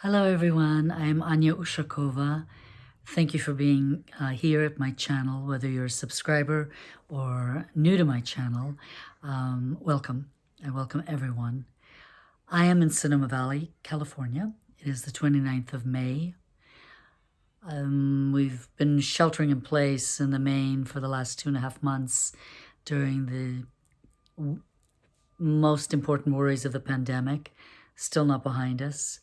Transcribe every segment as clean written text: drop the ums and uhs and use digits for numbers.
Hello everyone, I'm ANYA USHAKOVA. Thank you for being here at my channel, whether you're a subscriber or new to my channel. Welcome. I welcome everyone. I am in Sonoma Valley, California. It is the 29th of May. We've been sheltering in place in the main for the last 2.5 months during the most important worries of the pandemic, still not behind us.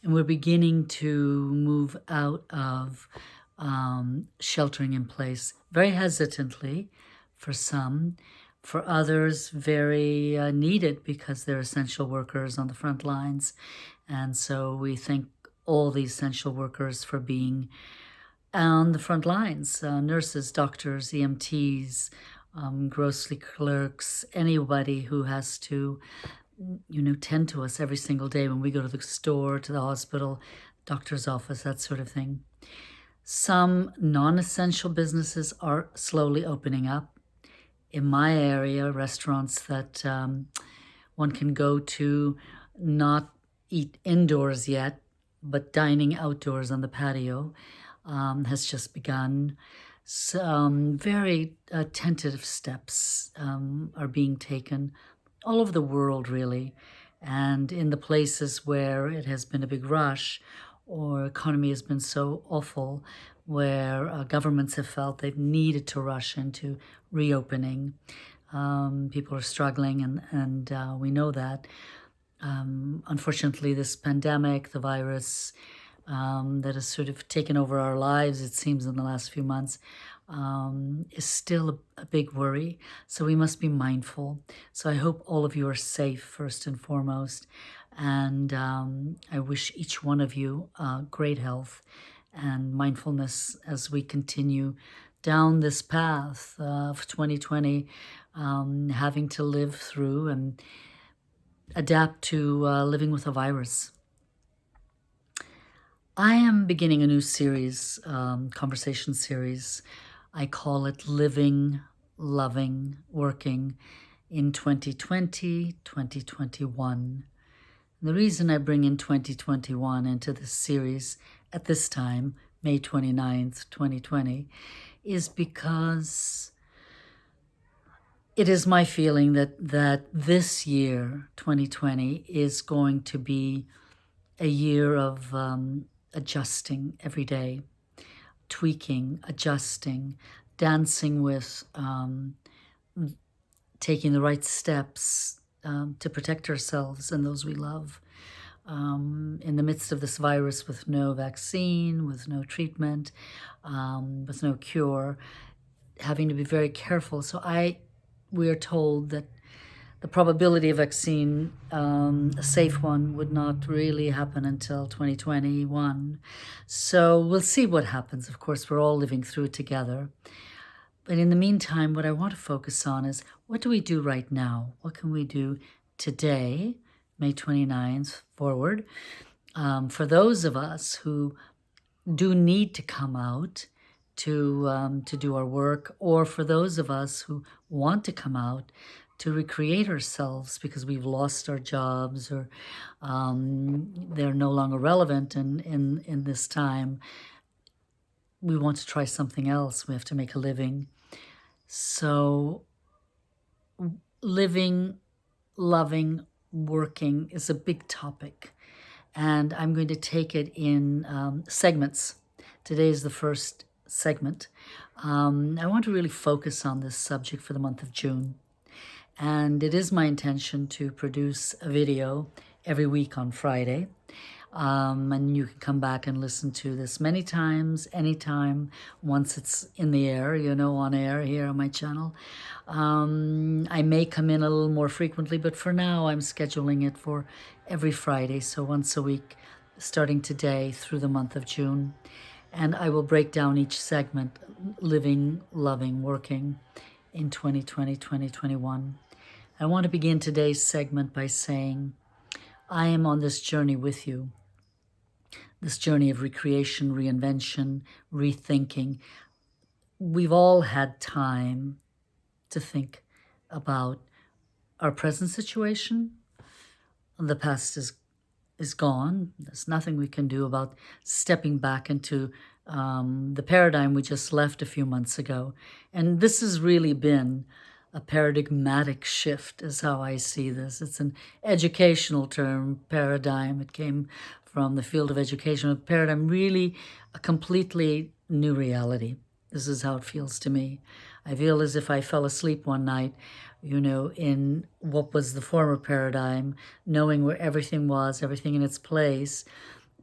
And we're beginning to move out of sheltering in place very hesitantly for some, for others very needed because they're essential workers on the front lines. And so we thank all the essential workers for being on the front lines, nurses, doctors, EMTs, grocery clerks, anybody who has to tend to us every single day when we go to the store, to the hospital, doctor's office, that sort of thing. Some non-essential businesses are slowly opening up. In my area, restaurants that one can go to, not eat indoors yet, but dining outdoors on the patio has just begun. Some very tentative steps are being taken all over the world, really. And in the places where it has been a big rush or economy has been so awful, where governments have felt they've needed to rush into reopening, people are struggling, and we know that. Unfortunately, this pandemic, the virus that has sort of taken over our lives, it seems, in the last few months, is still a big worry. So we must be mindful. So I hope all of you are safe, first and foremost. And I wish each one of you great health and mindfulness as we continue down this path of 2020, having to live through and adapt to living with a virus. I am beginning a new series, conversation series. I call it Living, Loving, Working in 2020, 2021. The reason I bring in 2021 into this series at this time, May 29th, 2020, is because it is my feeling that this year, 2020, is going to be a year of adjusting every day, tweaking, adjusting, dancing with, taking the right steps to protect ourselves and those we love. In the midst of this virus, with no vaccine, with no treatment, with no cure, having to be very careful. So we are told that the probability of vaccine, a safe one, would not really happen until 2021. So we'll see what happens. Of course, we're all living through it together. But in the meantime, what I want to focus on is, what do we do right now? What can we do today, May 29th, forward, for those of us who do need to come out to do our work, or for those of us who want to come out to recreate ourselves because we've lost our jobs, or they're no longer relevant in this time. We want to try something else. We have to make a living. So living, loving, working is a big topic. And I'm going to take it in segments. Today is the first segment. I want to really focus on this subject for the month of June. And it is my intention to produce a video every week on Friday. And you can come back and listen to this many times, anytime, once it's in the air, on air here on my channel. I may come in a little more frequently, but for now I'm scheduling it for every Friday, so once a week, starting today through the month of June. And I will break down each segment, living, loving, working, in 2020, 2021. I want to begin today's segment by saying, I am on this journey with you. This journey of recreation, reinvention, rethinking. We've all had time to think about our present situation. The past is is gone. There's nothing we can do about stepping back into the paradigm we just left a few months ago. And this has really been a paradigmatic shift is how I see this. It's an educational term, paradigm. It came from the field of education. A paradigm, really a completely new reality. This is how it feels to me. I feel as if I fell asleep one night, in what was the former paradigm, knowing where everything was, everything in its place,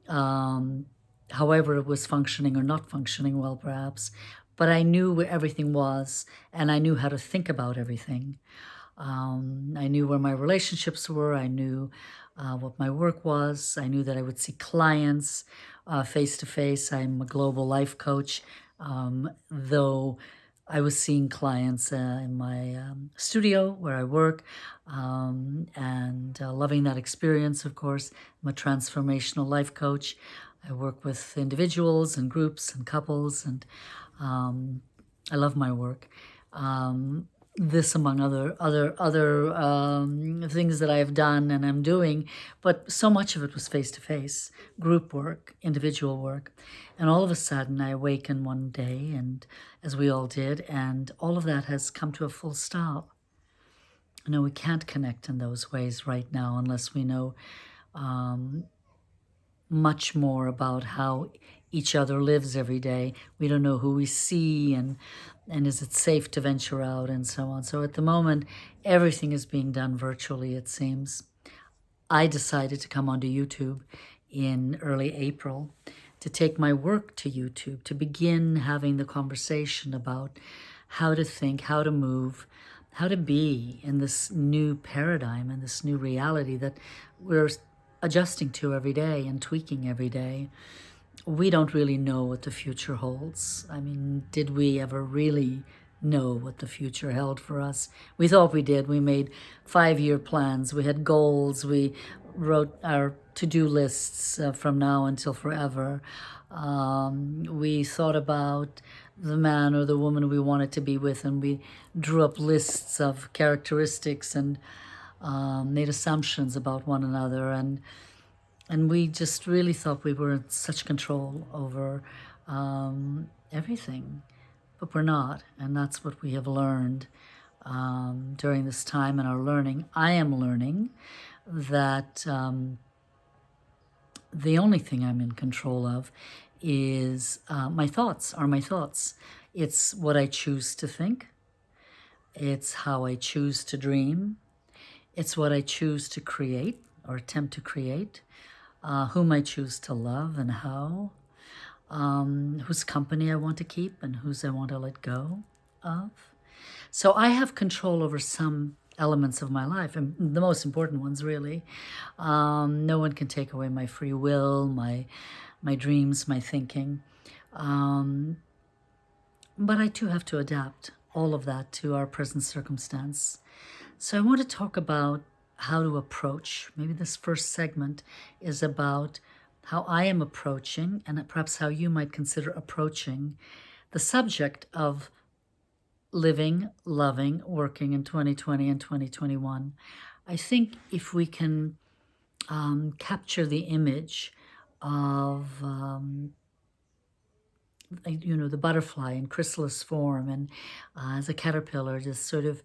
however it was functioning or not functioning well, perhaps. But I knew where everything was, and I knew how to think about everything. I knew where my relationships were. I knew what my work was. I knew that I would see clients face to face. I'm a global life coach, though I was seeing clients in my studio where I work, and loving that experience, of course. I'm a transformational life coach. I work with individuals and groups and couples, and I love my work. This among other things that I've done and I'm doing, but so much of it was face-to-face, group work, individual work. And all of a sudden I awaken one day, and as we all did, and all of that has come to a full stop. We can't connect in those ways right now unless we know much more about how each other lives every day. We don't know who we see, and is it safe to venture out, and so on. So at the moment, everything is being done virtually, it seems. I decided to come onto YouTube in early April to take my work to YouTube, to begin having the conversation about how to think, how to move, how to be in this new paradigm and this new reality that we're adjusting to every day and tweaking every day. We don't really know what the future holds. I mean, did we ever really know what the future held for us? We thought we did. We made 5-year plans. We had goals. We wrote our to-do lists from now until forever. We thought about the man or the woman we wanted to be with, and we drew up lists of characteristics and made assumptions about one another, and we just really thought we were in such control over everything, but we're not, and that's what we have learned during this time in our learning. I am learning that the only thing I'm in control of is my thoughts. It's what I choose to think. It's how I choose to dream. It's what I choose to create or attempt to create. Whom I choose to love and how. Whose company I want to keep and whose I want to let go of. So I have control over some elements of my life, and the most important ones, really. No one can take away my free will, my dreams, my thinking. But I too have to adapt all of that to our present circumstance. So I want to talk about how to approach. Maybe this first segment is about how I am approaching, and perhaps how you might consider approaching, the subject of living, loving, working in 2020 and 2021. I think if we can capture the image of the butterfly in chrysalis form, and as a caterpillar, just sort of,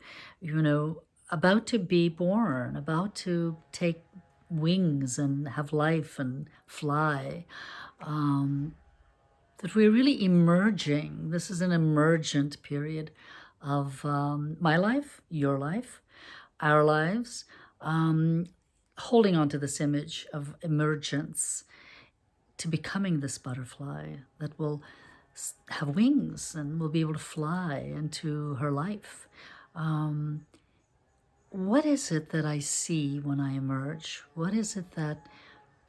about to be born, about to take wings and have life and fly, that we're really emerging. This is an emergent period of my life, your life, our lives, holding on to this image of emergence to becoming this butterfly that will have wings and will be able to fly into her life. What is it that I see when I emerge? What is it that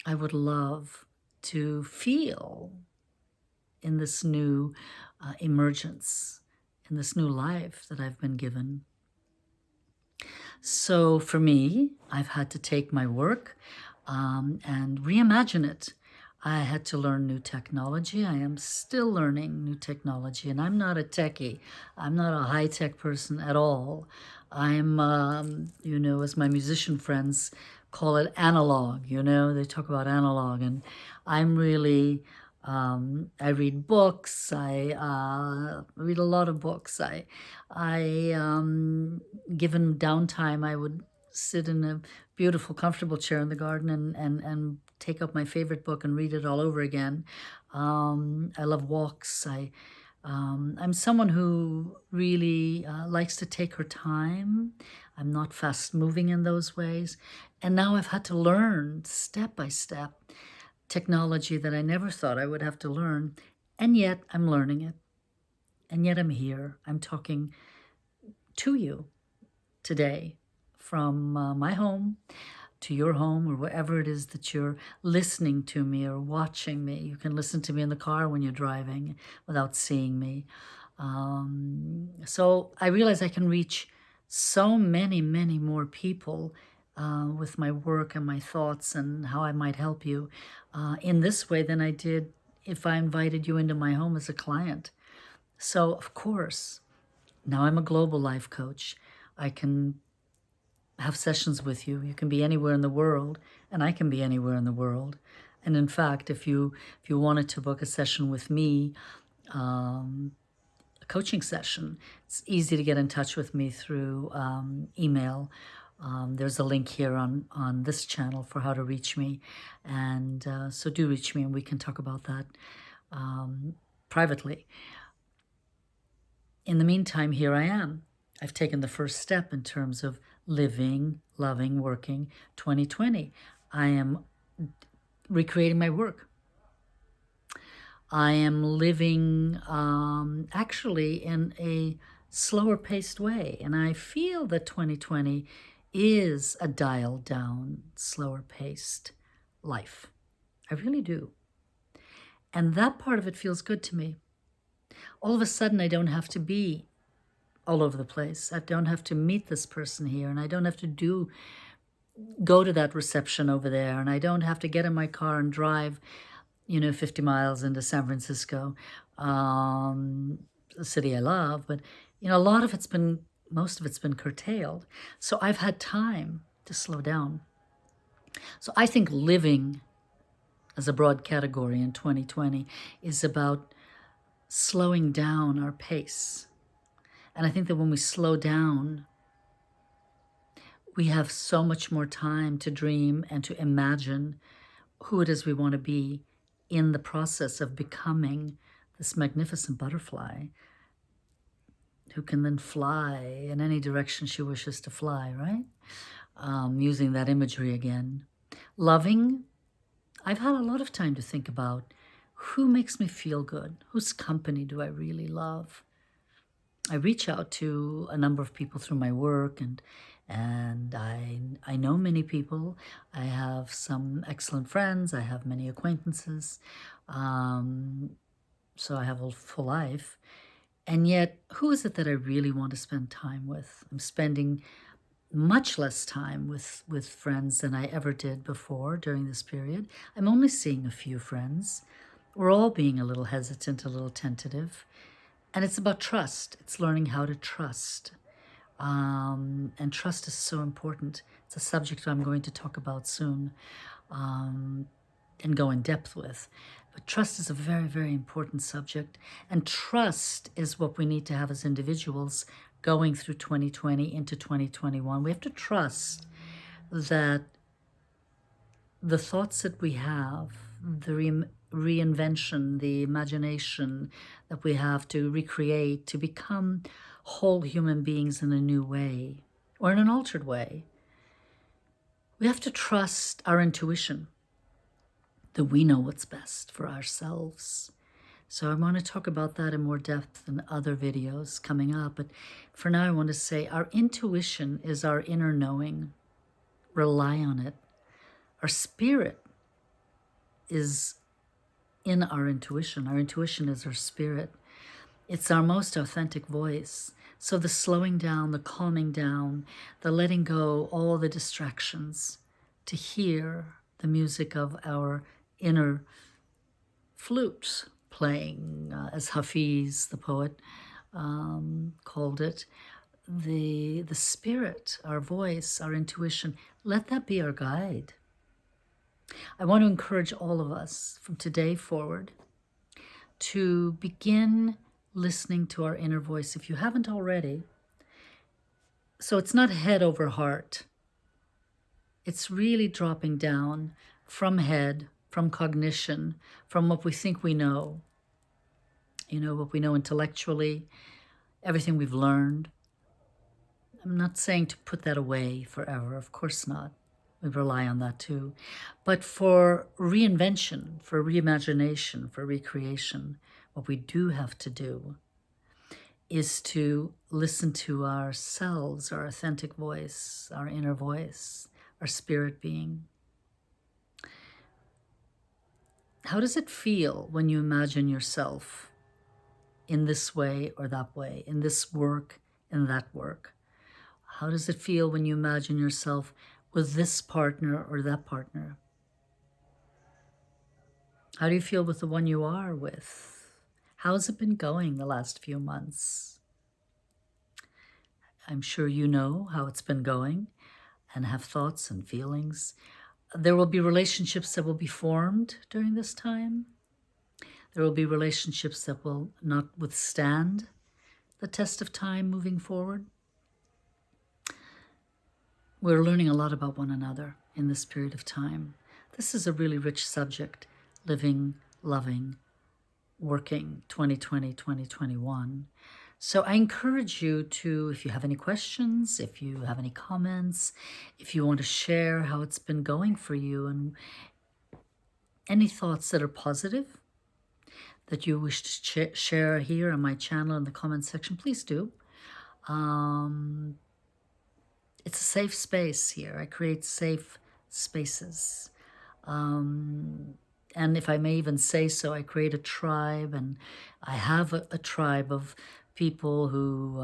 I would love to feel in this new emergence, in this new life that I've been given? So for me, I've had to take my work and reimagine it. I had to learn new technology. I am still learning new technology, and I'm not a techie. I'm not a high-tech person at all. I'm, as my musician friends call it analog, they talk about analog, and I'm really, I read books, I read a lot of books, given downtime, I would sit in a beautiful, comfortable chair in the garden and take up my favorite book and read it all over again. I love walks. I'm someone who really likes to take her time. I'm not fast moving in those ways. And now I've had to learn step by step technology that I never thought I would have to learn. And yet I'm learning it. And yet I'm here. I'm talking to you today from my home to your home, or wherever it is that you're listening to me or watching me. You can listen to me in the car when you're driving without seeing me. So I realize I can reach so many, many more people with my work and my thoughts and how I might help you in this way than I did if I invited you into my home as a client. So, of course, now I'm a global life coach. I can have sessions with you. You can be anywhere in the world, and I can be anywhere in the world. And in fact, if you wanted to book a session with me, a coaching session, it's easy to get in touch with me through email. There's a link here on this channel for how to reach me. And so do reach me, and we can talk about that privately. In the meantime, here I am. I've taken the first step in terms of living, loving, working 2020. I am recreating my work. I am living actually in a slower paced way. And I feel that 2020 is a dialed down, slower paced life. I really do. And that part of it feels good to me. All of a sudden, I don't have to be all over the place. I don't have to meet this person here, and I don't have to go to that reception over there, and I don't have to get in my car and drive, 50 miles into San Francisco, a city I love. But, most of it's been curtailed. So I've had time to slow down. So I think living as a broad category in 2020 is about slowing down our pace. And I think that when we slow down, we have so much more time to dream and to imagine who it is we want to be in the process of becoming this magnificent butterfly who can then fly in any direction she wishes to fly, right? Using that imagery again. Loving, I've had a lot of time to think about who makes me feel good, whose company do I really love. I reach out to a number of people through my work, and I know many people. I have some excellent friends. I have many acquaintances. So I have a full life. And yet, who is it that I really want to spend time with? I'm spending much less time with friends than I ever did before during this period. I'm only seeing a few friends. We're all being a little hesitant, a little tentative. And it's about trust. It's learning how to trust. And trust is so important. It's a subject I'm going to talk about soon and go in depth with. But trust is a very, very important subject. And trust is what we need to have as individuals going through 2020 into 2021. We have to trust that the thoughts that we have, the reinvention, the imagination that we have to recreate, to become whole human beings in a new way or in an altered way. We have to trust our intuition, that we know what's best for ourselves. So I want to talk about that in more depth in other videos coming up. But for now, I want to say our intuition is our inner knowing. Rely on it. Our spirit is in our intuition. Our intuition is our spirit. It's our most authentic voice. So the slowing down, the calming down, the letting go, all the distractions, to hear the music of our inner flute playing, as Hafiz, the poet, called it, the spirit, our voice, our intuition. let that be our guide. I want to encourage all of us from today forward to begin listening to our inner voice if you haven't already. So it's not head over heart. It's really dropping down from head, from cognition, from what we think we know. What we know intellectually, everything we've learned. I'm not saying to put that away forever, of course not. We rely on that too. But for reinvention, for reimagination, for recreation, what we do have to do is to listen to ourselves, our authentic voice, our inner voice, our spirit being. How does it feel when you imagine yourself in this way or that way, in this work, in that work? How does it feel when you imagine yourself with this partner or that partner? How do you feel with the one you are with? How's it been going the last few months? I'm sure you know how it's been going and have thoughts and feelings. There will be relationships that will be formed during this time. There will be relationships that will not withstand the test of time moving forward. We're learning a lot about one another in this period of time. This is a really rich subject, living, loving, working 2020, 2021. So I encourage you to, if you have any questions, if you have any comments, if you want to share how it's been going for you and any thoughts that are positive that you wish to share here on my channel in the comment section, please do. It's a safe space here. I create safe spaces. And if I may even say so, I create a tribe, and I have a tribe of people who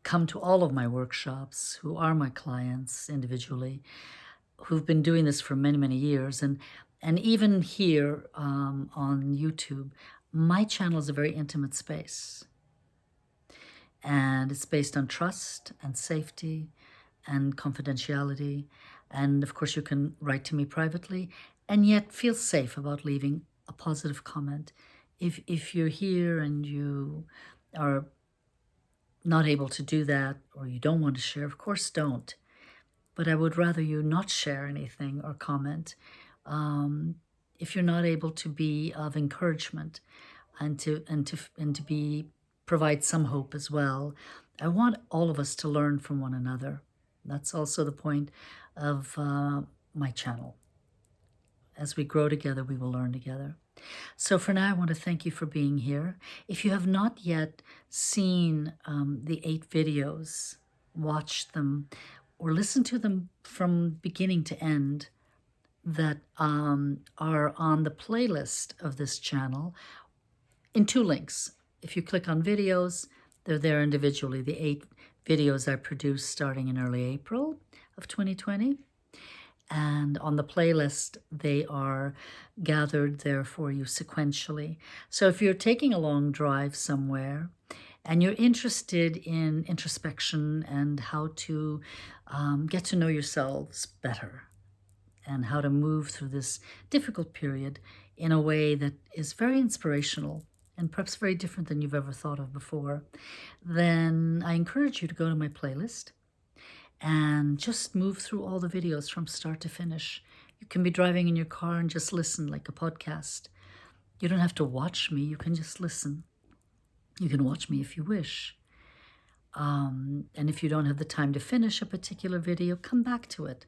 come to all of my workshops, who are my clients individually, who've been doing this for many, many years. And even here on YouTube, my channel is a very intimate space. And it's based on trust and safety and confidentiality. And of course, you can write to me privately and yet feel safe about leaving a positive comment. If you're here and you are not able to do that, or you don't want to share, of course don't. But I would rather you not share anything or comment if you're not able to be of encouragement and to provide some hope as well. I want all of us to learn from one another. That's also the point of my channel. As we grow together, we will learn together. So for now, I want to thank you for being here. If you have not yet seen the 8 videos, watch them or listen to them from beginning to end that are on the playlist of this channel in 2 links. If you click on videos, they're there individually. The 8 videos I produced starting in early April of 2020. And on the playlist, they are gathered there for you sequentially. So if you're taking a long drive somewhere and you're interested in introspection and how to get to know yourselves better and how to move through this difficult period in a way that is very inspirational and perhaps very different than you've ever thought of before, then I encourage you to go to my playlist and just move through all the videos from start to finish. You can be driving in your car and just listen like a podcast. You don't have to watch me, you can just listen. You can watch me if you wish. And if you don't have the time to finish a particular video, come back to it.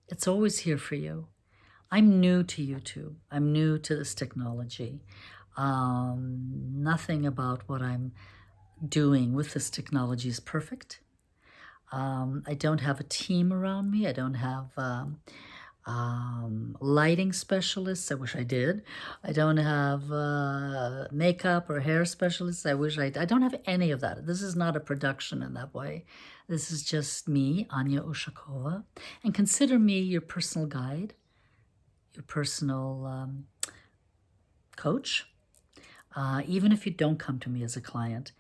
It's always here for you. I'm new to YouTube. I'm new to this technology. Nothing about what I'm doing with this technology is perfect. I don't have a team around me. I don't have lighting specialists. I wish I did. I don't have makeup or hair specialists. I wish I don't have any of that. This is not a production in that way. This is just me, ANYA USHAKOVA. And consider me your personal guide, your personal coach. Even if you don't come to me as a client,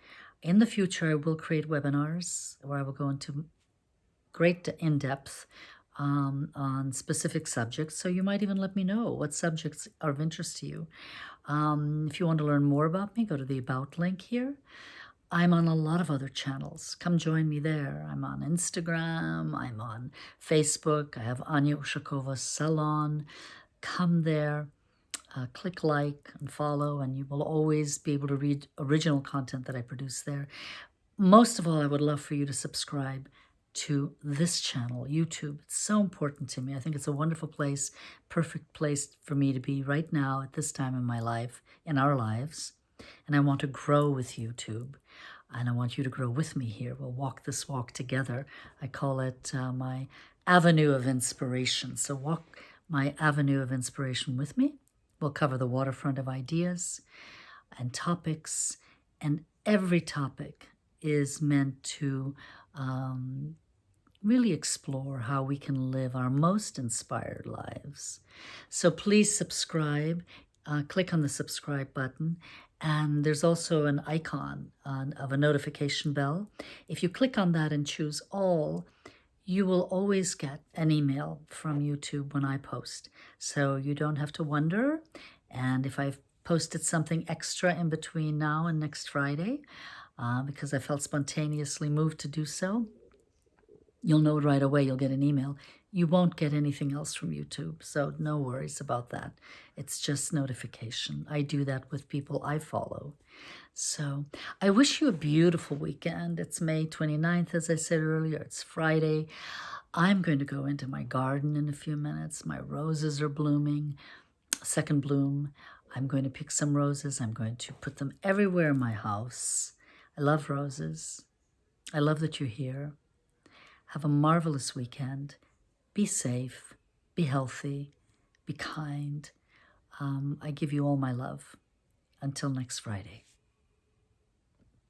in the future, I will create webinars where I will go into great in-depth on specific subjects. So you might even let me know what subjects are of interest to you. If you want to learn more about me, go to the About link here. I'm on a lot of other channels. Come join me there. I'm on Instagram. I'm on Facebook. I have USHAKOVA Salon. Come there. Click like and follow, and you will always be able to read original content that I produce there. Most of all, I would love for you to subscribe to this channel, YouTube. It's so important to me. I think it's a wonderful place, perfect place for me to be right now at this time in my life, in our lives. And I want to grow with YouTube. And I want you to grow with me here. We'll walk this walk together. I call it my avenue of inspiration. So walk my avenue of inspiration with me. We'll cover the waterfront of ideas and topics, and every topic is meant to really explore how we can live our most inspired lives. So please subscribe. Click on the subscribe button, and there's also an icon of a notification bell. If you click on that and choose all, you will always get an email from YouTube when I post. So you don't have to wonder. And if I've posted something extra in between now and next Friday, because I felt spontaneously moved to do so, you'll know right away. You'll get an email. You won't get anything else from YouTube, so no worries about that. It's just notification. I do that with people I follow. So I wish you a beautiful weekend. It's May 29th, as I said earlier. It's Friday. I'm going to go into my garden in a few minutes. My roses are blooming, second bloom. I'm going to pick some roses. I'm going to put them everywhere in my house. I love roses. I love that you're here. Have a marvelous weekend. Be safe, be healthy, be kind. I give you all my love. Until next Friday.